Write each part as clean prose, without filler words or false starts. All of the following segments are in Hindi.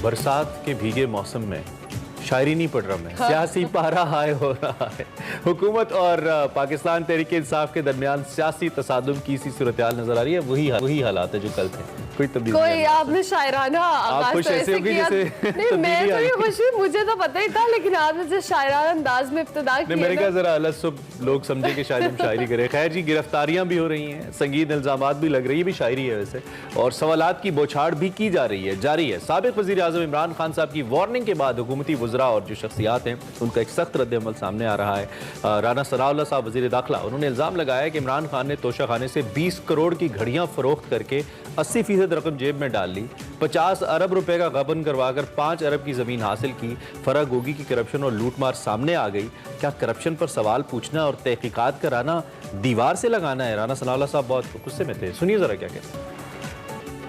बरसात के भीगे मौसम में शायरी नहीं पढ़ रहा मैं, सियासी पारा हाय हो रहा है। हुकूमत और पाकिस्तान तहरीक इंसाफ के दरमियान सियासी तसादुम की सी सूरत हाल नजर आ रही है। वही हालात है जो कल थे, कोई तब्दीली नहीं। आपने शायराना आप खुश ऐसे होगी जैसे नहीं, मैं तो ये खुश हुई, मुझे तो पता ही था, लेकिन आपने जो शायराना अंदाज में इब्तिदा की, मैंने कहा जरा अलग सब लोग समझे कि शायद हम शायरी करें। खैर जी, गिरफ्तारियां भी हो रही हैं, संगीन इल्जामात भी लग रही है, भी शायरी है वैसे, और सवालात की बौछार भी की जा रही है, जारी है। साबिक वज़ीर आज़म इमरान खान साहब की वार्निंग के बाद हुकूमती वज़रा और जो शख्सियात हैं उनका एक सख्त रद्द-ए-अमल सामने आ रहा है। राना सनाउल्लाह साहब वज़ीर दाखिला, उन्होंने इल्ज़ाम लगाया कि इमरान खान ने तोशा खाने से 20 करोड़ की घड़ियां फरोख्त करके 80% रकम जेब में डाल ली, 50 अरब रुपए का गबन करवाकर 5 अरब की जमीन हासिल की। फराग गोगी की करप्शन और लूटमार सामने आ गई। क्या करप्शन पर सवाल पूछना और तहकीकात कराना दीवार से लगाना है? राना सनाउल्लाह साहब बहुत गुस्से में थे, सुनिए जरा क्या कहते हैं।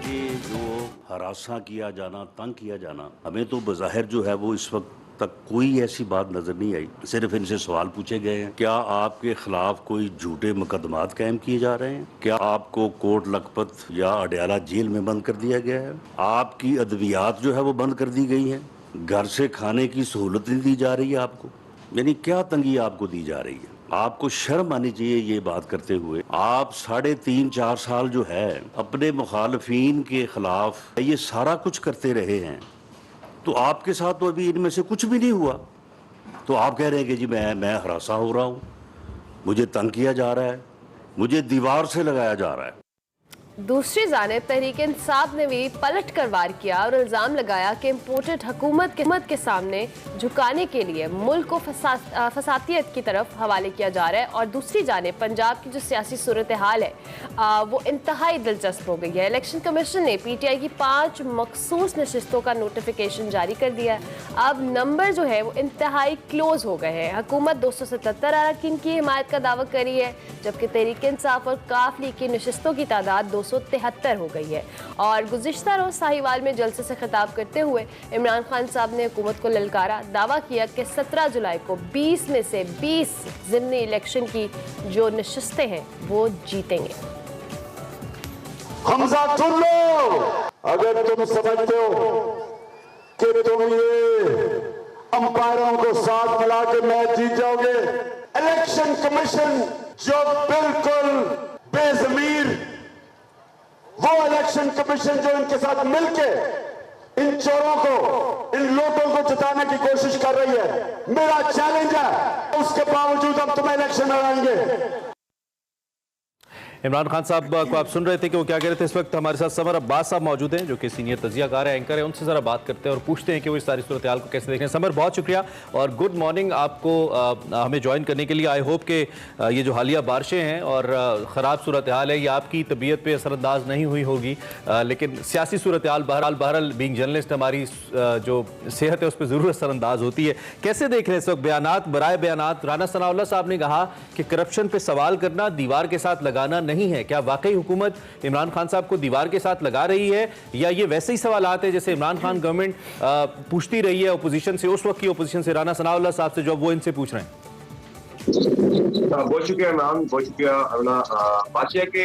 ये जो हरासा किया जाना, तंग किया जाना, हमें तो बज़ाहिर जो है वो इस वक्त तक कोई ऐसी बात नजर नहीं आई। सिर्फ इनसे सवाल पूछे गए हैं, क्या आपके खिलाफ कोई झूठे मुकदमात कायम किए जा रहे हैं? क्या आपको कोट लखपत या अडयाला जेल में बंद कर दिया गया है? आपकी अद्वियात जो है वो बंद कर दी गई है? घर से खाने की सहूलत नहीं दी जा रही है आपको? यानी क्या तंगी आपको दी जा रही है? आपको शर्म आनी चाहिए ये बात करते हुए। आप 3.5-4 साल जो है अपने मुखालफीन के खिलाफ ये सारा कुछ करते रहे हैं, तो आपके साथ तो अभी इनमें से कुछ भी नहीं हुआ, तो आप कह रहे हैं कि जी मैं हरासा हो रहा हूँ, मुझे तंग किया जा रहा है, मुझे दीवार से लगाया जा रहा है। दूसरी जानिब तहरीक इंसाफ ने भी पलट कर वार किया और इल्ज़ाम लगाया कि इम्पोर्टेड हुकूमत के सामने झुकाने के लिए मुल्क को फसातियत की तरफ हवाले किया जा रहा है। और दूसरी जानिब पंजाब की जो सियासी सूरत हाल है वो इंतहाई दिलचस्प हो गई है। इलेक्शन कमीशन ने PTI की 5 मखसूस नशिस्तों का नोटिफिकेशन जारी कर दिया है। अब नंबर जो है वो इंतहाई क्लोज हो गए हैं। हुकूमत 277 अरकान की हिमायत का दावा करी है, जबकि तहरीक इंसाफ और काफ लीग की नशिस्तों की तादाद 273 हो गई है। और गुज़िश्ता रोज साहिवाल में जलसे से खिताब करते हुए इमरान खान साहब ने हुकूमत को ललकारा, दावा किया कि 17 जुलाई को 20 में से 20 ज़िमनी इलेक्शन की जो नशिस्तें हैं वो जीतेंगे। हमजा सुन लो, अगर तुम समझते हो कि तुम ये अंपायरों को साथ मिला के मैच जीत जाओगे, इलेक्शन कमीशन जो बिल्कुल बेज़मीर, वो इलेक्शन कमीशन जो इनके साथ मिलके इन चोरों को, इन लोगों को जिताने की कोशिश कर रही है, मेरा चैलेंज है, उसके बावजूद हम तुम्हें इलेक्शन हराएंगे। इमरान खान साहब को आप सुन रहे थे कि वो क्या कह रहे थे। इस वक्त हमारे साथ समर अब्बास साहब मौजूद हैं, जो कि सीनियर तजियाकार है, एंकर है। उनसे ज़रा बात करते हैं और पूछते हैं कि वो इस सारी सूरत हाल को कैसे देख रहे हैं। समर, बहुत शुक्रिया और गुड मॉर्निंग आपको हमें ज्वाइन करने के लिए। आई होप कि ये जो हालिया बारिशें हैं और ख़राब सूरत हाल है ये आपकी तबीयत पर असरअंदाज नहीं हुई होगी, लेकिन सियासी सूरत हाल बहरहाल बीइंग जर्नलिस्ट हमारी जो सेहत है उस पर ज़रूर असरअंदाज होती है। कैसे देख रहे हैं इस वक्त बयानात बराए बयानात? राना सनाउल्लाह साहब ने कहा कि करप्शन पर सवाल करना दीवार के साथ लगाना नहीं है। क्या वाकई हुकूमत इमरान खान साहब को दीवार के साथ लगा रही है, या ये वैसे ही सवालात है जैसे इमरान खान गवर्नमेंट पूछती रही है अपोजिशन से, उस वक्त की अपोजिशन से, राना सनाउल्लाह साहब से, जो वो इनसे पूछ रहे हैं? बहुत शुक्रिया इमरान, बहुत शुक्रिया अरुणा। बात यह कि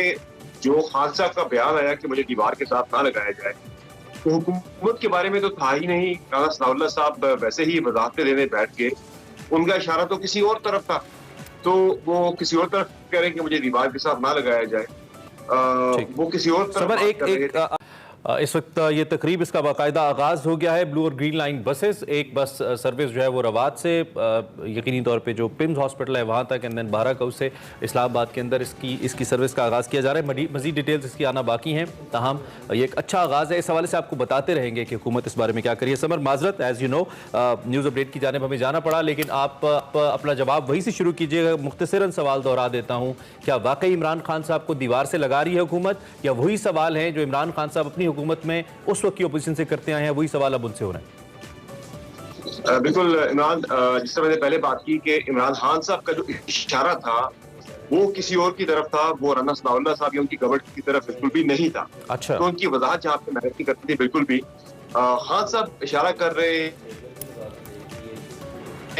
जो खान साहब का बयान आया कि मुझे दीवार के साथ ना लगाया जाए, तो हुकूमत के बारे में तो था ही नहीं। राना सनाउल्लाह साहब वैसे ही वजाहतें देने बैठ के, उनका इशारा तो किसी और तरफ था, तो वो किसी और तरफ कह रहे हैं कि मुझे दीवार के साथ ना लगाया जाए। वो किसी और तरफ इस वक्त ये तकरीब, इसका बाकायदा आगाज़ हो गया है। ब्लू और ग्रीन लाइन बसेस, एक बस सर्विस जो है वो रवात से यकीनी तौर पे जो पिम्स हॉस्पिटल है वहाँ तक, एंड देन बाराकऊ से इस्लामाबाद के अंदर इसकी सर्विस का आगाज़ किया जा रहा है। मज़ीद डिटेल्स इसकी आना बाकी हैं, ताहम ये एक अच्छा आगाज़ है। इस हवाले से आपको बताते रहेंगे कि हुकूमत इस बारे में क्या करिए। समर, माजरत, as you know news update की जानिब हमें जाना पड़ा, लेकिन आप अपना जवाब वहीं से शुरू कीजिएगा। मुख्तसरन सवाल दोहरा देता हूँ, क्या वाकई इमरान खान साहब को दीवार से लगा रही है हुकूमत, या वही सवाल है जो इमरान खान साहब अपनी हुकूमत में उस वक्त की अपोजिशन से करते आए हैं, वही सवाल अब उनसे हो रहे हैं? बिल्कुल इमरान, जिस तरह मैंने पहले बात की कि इमरान खान साहब का जो इशारा था वो किसी और की तरफ था, वो राना सनाउल्लाह साहब या उनकी गवर्नमेंट की तरफ बिल्कुल भी नहीं था। अच्छा। तो उनकी वजाहत जहाँ पे मैंने करती थी बिल्कुल भी खान साहब इशारा कर रहे,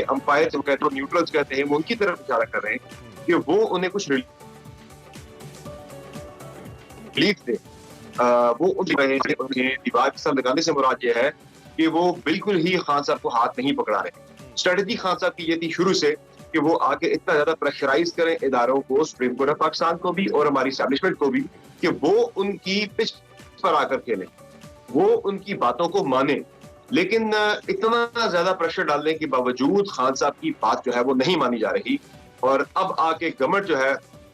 अंपायर जो कहते हैं, न्यूट्रल्स कहते हैं, वो उनकी तरफ इशारा कर रहे हैं कि वो उन्हें कुछ रिलीफ दे। वो उन्हें दीवार के साथ लगाने से मुराद ये है कि वो बिल्कुल ही खान साहब को हाथ नहीं पकड़ा रहे। स्ट्रेटजी खान साहब की ये थी शुरू से कि वो आके इतना ज्यादा प्रेशराइज करें इदारों को, सुप्रीम कोर्ट ऑफ पाकिस्तान को भी और हमारी एस्टैब्लिशमेंट को भी, कि वो उनकी पिच पर आकर खेलें, वो उनकी बातों को माने। लेकिन इतना ज्यादा प्रेशर डालने के बावजूद खान साहब की बात जो है वो नहीं मानी जा रही, और अब आके गवर्नमेंट जो है,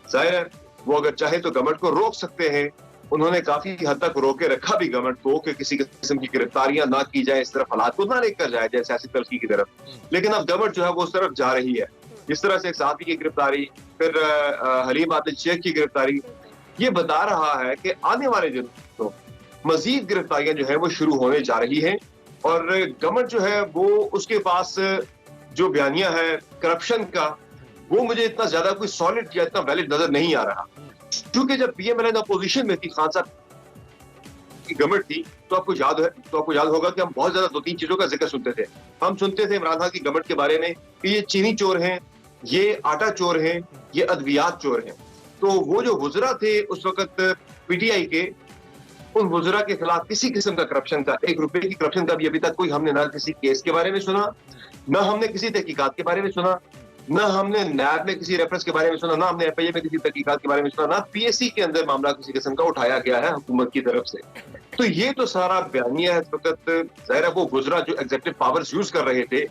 जाहिर है वो अगर चाहे तो गवर्नमेंट को रोक सकते हैं। उन्होंने काफी हद तक रोके रखा भी गवर्नमेंट को कि किसी किस्म की गिरफ्तारियां ना की जाए, इस तरफ हालात को ना लेकर जाए जाए सियासी तलखी की तरफ। लेकिन अब गवर्नमेंट जो है वो उस तरफ जा रही है। इस तरह से एक साथी की गिरफ्तारी, फिर हलीम आदिल शेख की गिरफ्तारी, ये बता रहा है कि आने वाले दिनों मजीद गिरफ्तारियां जो है वो शुरू होने जा रही है। और गवर्नमेंट जो है वो उसके पास जो बयानिया है करप्शन का, वो मुझे इतना ज्यादा कोई सॉलिड या इतना वैलिड नजर नहीं आ रहा। क्योंकि जब पीएमएलएन अपोजिशन में थी, खान साहब की गवर्नमेंट थी, तो आपको याद होगा कि हम बहुत ज्यादा 2-3 चीजों का जिक्र सुनते थे। हम सुनते थे इमरान खान की गवर्नमेंट के बारे में कि ये चीनी चोर हैं, ये आटा चोर हैं, ये अद्वियात चोर हैं। तो वो जो वुज़रा थे उस वक्त पीटीआई के, उन वुज़रा के खिलाफ किसी किस्म का करप्शन का, 1 रुपए की करप्शन का भी अभी तक कोई हमने ना किसी केस के बारे में सुना, ना हमने किसी तहकीकात के बारे में सुना, ना हमने नैब में किसी रेफरेंस के बारे में सुना, ना हमने एफआईए में किसी तहकीकात के बारे में सुना, ना पीएससी के अंदर मामला किसी किस्म का उठाया गया है हुकूमत की तरफ से। तो ये तो सारा बयानिया है इस वक्त। जाहिर है वो गुजरा जो एग्जेक्टिव पावर्स यूज कर रहे थे,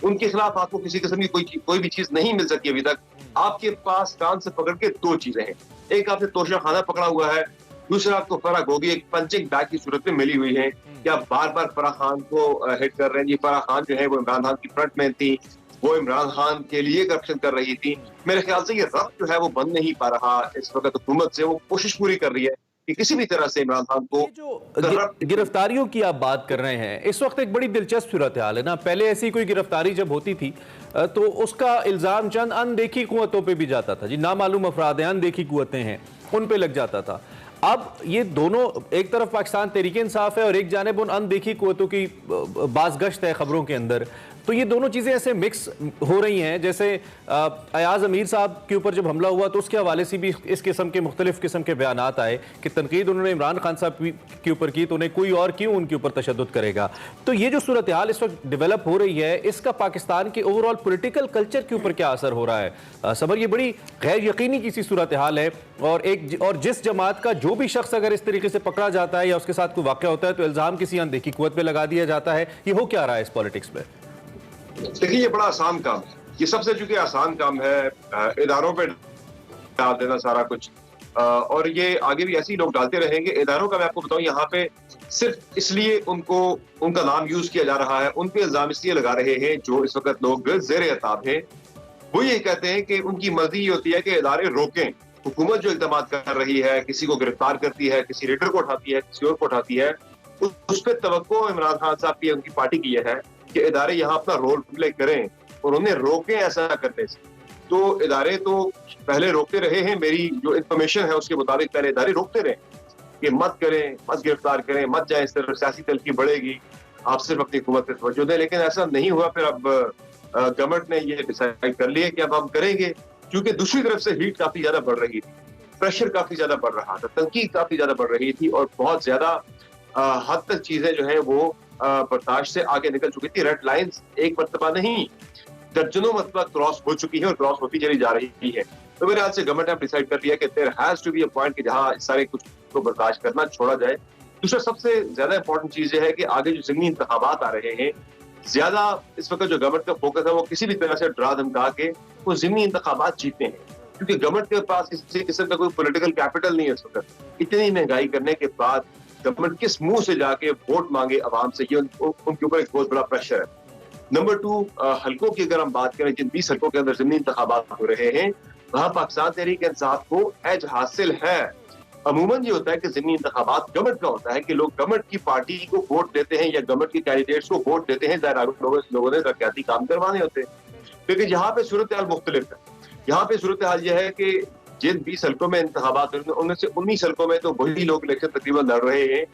उनके खिलाफ आपको किसी किस्म की कोई भी चीज नहीं मिल सकी अभी तक। आपके पास कान से पकड़ के 2 चीजें हैं, एक आपने तोशा खाना पकड़ा हुआ है, दूसरा आपको फराह गोगी एक पंचिंग बैग की सूरत में मिली हुई है कि आप बार बार फराह खान को हिट कर रहे हैं। जी फराह खान जो है वो इमरान खान की फ्रंट मैन थी, वो इमरान खान के लिए करप्शन कर रही थी। मेरे ख्याल से ये रब्त जो है वो बन नहीं पा रहा इस वक्त हुकूमत से। वो कोशिश पूरी कर रही है कि किसी भी तरह से इमरान खान को जो गिरफ्तारियों की आप बात कर रहे हैं, इस वक्त एक बड़ी दिलचस्प सूरत हाल है ना। पहले ऐसी कोई गिरफ्तारी जब होती थी तो उसका इल्जाम चंद अनदेखी कुव्वतों पे भी जाता था, जी नामालूम अफराद हैं, अनदेखी कुव्वतें हैं, उन पे लग जाता था। अब ये दोनों, एक तरफ पाकिस्तान तहरीक इंसाफ है और एक जानिब उन अनदेखी कुव्वतों की बाज़गश्त है खबरों के अंदर। तो ये दोनों चीज़ें ऐसे मिक्स हो रही हैं। जैसे अयाज अमीर साहब के ऊपर जब हमला हुआ तो उसके हवाले से भी इस किस्म के मुख्तलिफ किस्म के बयानात आए कि तनकीद उन्होंने इमरान खान साहब के ऊपर की, तो उन्हें कोई और क्यों उनके ऊपर तशद्दुद करेगा। तो ये जो सूरत हाल इस वक्त डेवलप हो रही है, इसका पाकिस्तान के ओवरऑल पॉलिटिकल कल्चर के ऊपर क्या असर हो रहा है? सबर, ये बड़ी गैर यकीनी किसी सूरत हाल है। और जिस जमात का जो भी शख्स अगर इस तरीके से पकड़ा जाता है या उसके साथ कोई वाक़या होता है तो इल्ज़ाम किसी अनदेखी कुव्वत पे लगा दिया जाता है। ये हो क्या रहा है इस पॉलिटिक्स में? देखिए ये बड़ा आसान काम है, ये सबसे चूंकि आसान काम है, इदारों पे डाल देना सारा कुछ, और ये आगे भी ऐसे ही लोग डालते रहेंगे। इदारों का मैं आपको बताऊं, यहाँ पे सिर्फ इसलिए उनका नाम यूज किया जा रहा है, उन पे इल्जाम इसलिए लगा रहे हैं जो इस वक्त लोग जेर एताब हैं। वो ये कहते हैं कि उनकी मर्जी ये होती है कि इदारे रोकें। हुकूमत जो इक़दाम कर रही है, किसी को गिरफ्तार करती है, किसी लीडर को उठाती है, किसी और को उठाती है, उस पर तवक्को इमरान खान साहब की, उनकी पार्टी की है कि इदारे यहाँ अपना रोल प्ले करें और उन्हें रोकें ऐसा करने से। तो इदारे तो पहले रोकते रहे हैं, मेरी जो इंफॉर्मेशन है उसके मुताबिक पहले इदारे रोकते रहे कि मत करें, मत गिरफ्तार करें, मत जाए, इस तरह सियासी तलखी बढ़ेगी, आप सिर्फ अपनी हुकूमत पे तवज्जो दें। लेकिन ऐसा नहीं हुआ। फिर अब गवर्नमेंट ने ये डिसाइड कर लिया कि अब हम करेंगे, क्योंकि दूसरी तरफ से हीट काफी ज्यादा बढ़ रही थी, प्रेशर काफी ज्यादा बढ़ रहा था, तनकीद काफी ज्यादा बढ़ रही थी और बहुत ज्यादा हद तक चीजें जो है वो बर्दाश्त से आगे निकल चुकी थी। रेड लाइंस एक मरतबा नहीं, दर्जनों मरतबा क्रॉस हो चुकी है और क्रॉस होती चली जा रही है। तो मेरे ख्याल से गवर्नमेंट ने डिसाइड कर लिया कि there has to be a point कि जहां सारे कुछ को बर्दाश्त करना छोड़ा जाए। दूसरा सबसे ज्यादा इंपॉर्टेंट चीज ये है कि आगे जो ज़िमनी इंतखाबात आ रहे हैं, ज्यादा इस वक्त जो गवर्नमेंट का फोकस है वो किसी भी तरह से डरा धमका के वो ज़िमनी इंतखाबात जीतते हैं, क्योंकि गवर्नमेंट के पास किसी किस्म का कोई पॉलिटिकल कैपिटल नहीं है इस वक्त। इतनी महंगाई करने के बाद गवर्नमेंट किस मुंह से जाके वोट मांगे अवाम से, ये उनके ऊपर एक बहुत बड़ा प्रेशर है। नंबर 2, हल्कों की अगर हम बात करें, जिन 20 हल्कों के अंदर ज़िमनी इंतखाबात हो रहे हैं, वहां पाकिस्तान तहरीक इंसाफ को एज हासिल है। अमूमन ये होता है कि ज़िमनी इंतखाबात गवर्नमेंट का होता है कि लोग गवर्नमेंट की पार्टी को वोट देते हैं या गवर्नमेंट के कैंडिडेट्स को वोट देते हैं, लोगों ने तरक्याती काम करवाने होते हैं। लेकिन यहाँ पे सूरत हाल मुख्तलिफ है। यहाँ पे सूरत हाल यह है कि जिन 20 हल्कों में इंतखाबात उनमें से 19 हल्कों में तो वही लोग इलेक्शन तकरीबन लड़ रहे हैं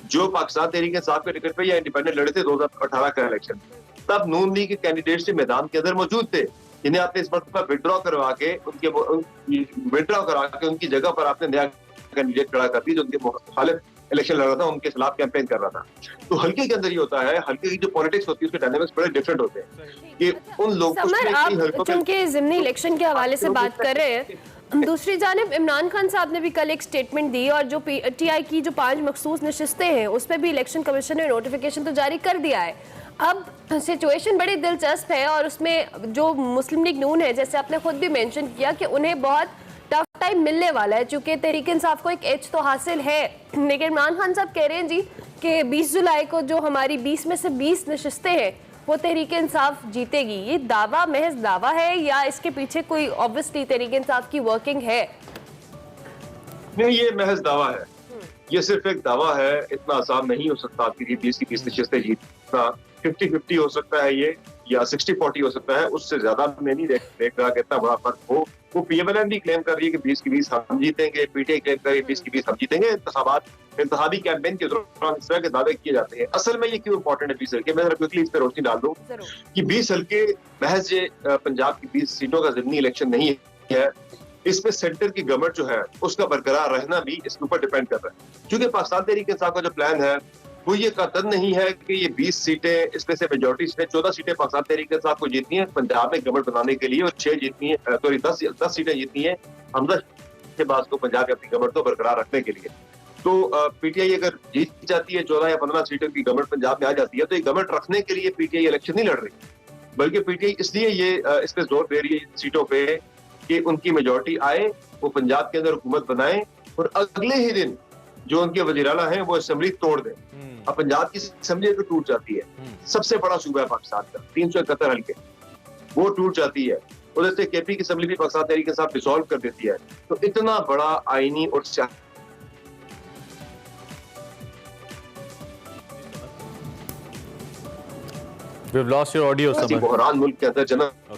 जो पाकिस्तान तहरीक इंसाफ के टिकट पे या इंडिपेंडेंट लड़े थे 2018 का इलेक्शन। तब नून लीग के कैंडिडेट से मैदान के अंदर मौजूद थे, जिन्हें आपने इस मरतबा विड्रॉ करवा के उनकी जगह पर आपने नया कैंडिडेट खड़ा कर दी जो उनके मुखालिफ इलेक्शन लड़ रहा था, उनके खिलाफ कैंपेन कर रहा था। तो हल्के के अंदर ये होता है, हल्के की जो पॉलिटिक्स होती है उसके डायनामिक्स बड़े डिफरेंट होते हैं कि उन लोगों समर, आप चूंकि जिमनी इलेक्शन के हवाले से बात कर रहे हैं, दूसरी जानिब इमरान खान साहब ने भी कल एक स्टेटमेंट दी और जो PTI की जो 5 मखसूस नशिस्तें हैं उस पर भी इलेक्शन कमीशन ने नोटिफिकेशन तो जारी कर दिया है। अब सिचुएशन बड़ी दिलचस्प है और उसमें जो मुस्लिम लीग नून है, जैसे आपने खुद भी मेंशन किया कि उन्हें बहुत टफ टाइम मिलने वाला है, चूंकि तहरीक इंसाफ को एक एज तो हासिल है, लेकिन इमरान खान साहब कह रहे हैं जी कि 20 जुलाई को जो हमारी 20 में से 20 नशिस्तें हैं वो तहरीक इंसाफ जीतेगी। ये दावा महज दावा है या इसके पीछे कोई ऑब्वियसली तहरीक इंसाफ की वर्किंग है? नहीं, ये महज दावा है, ये सिर्फ एक दावा है। इतना आसान नहीं हो सकता आपकी 20 की 20 नशिस्तें जीतना। 50-50 हो सकता है ये, या 60-40 हो सकता है, उससे ज्यादा मैं नहीं देख रहा कि इतना बड़ा फर्क हो। वो PMLN भी क्लेम कर रही है कि 20 की 20 हम जीतेंगे, PTI क्लेम कर रही है 20 की 20 हम जीतेंगे। इंतखाबी कैंपेन के दौरान इस तरह के दावे किए जाते हैं। असल में ये क्यों इंपॉर्टेंट है 20 हल्के? मैं क्विकली इस पर रोशनी डाल दूं कि 20 हल्के महज पंजाब की 20 सीटों का ज़िमनी इलेक्शन नहीं है, इसमें सेंटर की गवर्नमेंट जो है उसका बरकरार रहना भी इसके ऊपर डिपेंड कर रहा है। क्योंकि पाकिस्तान तहरीक इंसाफ का जो प्लान है वो ये कतई नहीं है कि ये 20 सीटें, इसमें से मेजोरिटी सीटें 14 सीटें पाकिस्तान तहरीक इंसाफ को जीतनी है पंजाब में गवर्नमेंट बनाने के लिए, और 6 जीतनी है, सॉरी 10 सीटें जीतनी है हमजा शहबाज को पंजाब में अपनी गवर्नमेंट को बरकरार रखने के लिए। तो PTI अगर जीत जाती है 14 या 15 सीटों की गवर्नमेंट पंजाब में आ जाती है, तो ये गवर्नमेंट रखने के लिए PTI इलेक्शन नहीं लड़ रही, बल्कि PTI इसलिए ये इस पे जोर दे रही है सीटों पे कि उनकी मेजोरिटी आए, वो पंजाब के अंदर हुकूमत बनाए और अगले ही दिन जो उनके वज़ीर-ए-आला हैं वो असेंबली तोड़ दें। अब पंजाब की असेंबली तो टूट जाती है, सबसे बड़ा सूबा है पाकिस्तान का, 371 हल्के, वो टूट जाती है। उधर से KP की असेंबली भी पाकिस्तान तहरीक के साथ डिसॉल्व कर देती है। तो इतना बड़ा आईनी और We've lost your audio, Samar. बहरान मुल्क के अंदर जन्म हो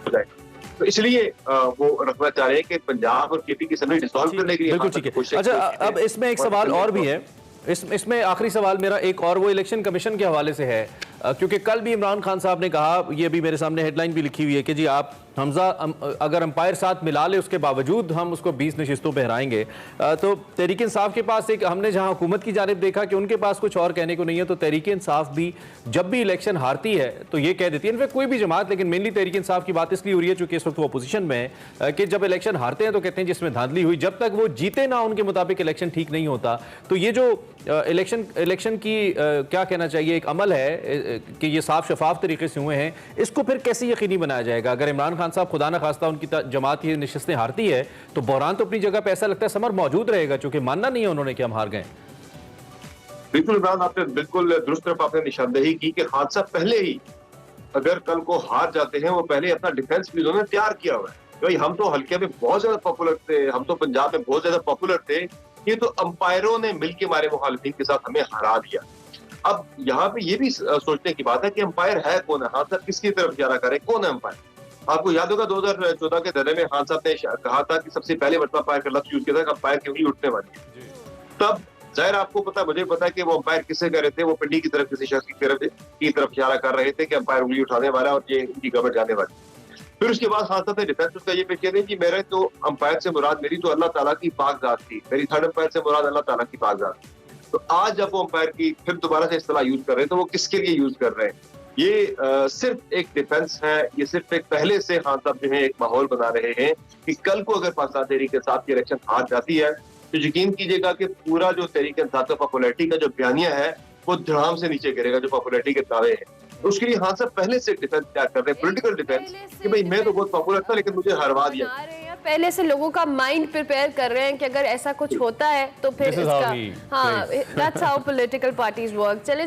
जाएगा। तो इसलिए वो रखना चाह रहे हैं कि पंजाब और KP की असेंबली डिसॉल्व करने के लिए। बिल्कुल ठीक है। अच्छा, अब इसमें एक सवाल और भी है, इसमें आखिरी सवाल मेरा एक और वो इलेक्शन कमीशन के हवाले से है, क्योंकि कल भी इमरान खान साहब ने कहा, ये भी मेरे सामने हेडलाइन भी लिखी हुई है कि जी आप हमजा अगर अंपायर साथ मिला ले उसके बावजूद हम उसको 20 नशिस्तों पे हराएंगे। तो तहरीक इंसाफ के पास एक, हमने जहां हुकूमत की जानिब देखा कि उनके पास कुछ और कहने को नहीं है, तो तहरीक इंसाफ भी जब भी इलेक्शन हारती है तो ये कह देती है, इनफैक्ट कोई भी जमात, लेकिन मेनली तहरीक इंसाफ की बात इसलिए हो रही है चूंकि इस वक्त वो अपोजिशन में है, कि जब इलेक्शन हारते हैं तो कहते हैं जिसमें धांधली हुई, जब तक वो जीते ना उनके मुताबिक इलेक्शन ठीक नहीं होता। तो ये जो इलेक्शन की क्या कहना चाहिए, एक अमल है कि ये साफ शफाफ तरीके से हुए हैं, इसको फिर कैसे यकीनी बनाया जाएगा? अगर इमरान खान साहब खुदा न खास्ता उनकी जमात ये नशिस्तें हारती है तो बहरान तो अपनी जगह पे ऐसा लगता है समर मौजूद रहेगा, चूंकि मानना नहीं है उन्होंने कि हम हार गए। बिल्कुल इमरान, आपने बिल्कुल दुरुस्त तरफ आपने निशानदेही की कि खान साहब पहले ही अगर कल को हार जाते हैं, वो पहले अपना डिफेंस भी उन्होंने तैयार किया हुआ है। भाई हम तो हल्के में बहुत ज्यादा पॉपुलर थे, हम तो पंजाब में बहुत ज्यादा पॉपुलर थे, ये तो अंपायरों ने मिलकर हमारे मुखालिफिन के साथ हमें हरा दिया। अब यहाँ पे ये भी सोचने की बात है कि अंपायर है कौन है, खान साहब किसकी तरफ इशारा करें, कौन है अंपायर? आपको याद होगा 2014 के दौरे में खान साहब ने कहा था कि सबसे पहले मतलब अंपायर का लफ्ज यूज किया था कि अंपायर की उंगली उठने वाली है। तब जाहिर आपको पता, मुझे पता है कि वो अंपायर किससे कर रहे थे, वो पिंडी की तरफ किसी शख्स की तरफ इशारा कर रहे थे कि अंपायर उंगली उठाने वाला और ये इनकी गवर्नमेंट जाने वाली। फिर उसके बाद खान साहब ने डिफेंस उसका ये पेश किया था कि मेरे तो अंपायर से मुराद मेरी तो अल्लाह ताला की पाक जात थी, मेरी थर्ड अंपायर से मुराद अल्लाह ताला की पाक जात। तो आज जब वो अंपायर की फिर दोबारा से इस्तेलाह यूज कर रहे हैं तो वो किसके लिए यूज कर रहे हैं? ये सिर्फ एक डिफेंस है, ये सिर्फ एक पहले से खान साहब जो है एक माहौल बना रहे हैं कि कल को अगर पाकिस्तान तहरीक इंसाफ की इलेक्शन हार जाती है तो यकीन कीजिएगा कि पूरा जो तहरीक इंसाफ का पॉपुलैरिटी का जो बयानिया है वो धड़ाम से नीचे गिरेगा, जो पॉपुलैरिटी के दावे हैं। तो उसके लिए खान साहब पहले से डिफेंस तैयार कर रहे हैं, पॉलिटिकल डिफेंस, कि भाई मैं तो बहुत पॉपुलर था लेकिन मुझे हरवा दिया। पहले से लोगों का माइंड प्रिपेयर कर रहे हैं कि अगर ऐसा कुछ होता है तो फिर इसका, हाँ, that's how political parties work. चलें।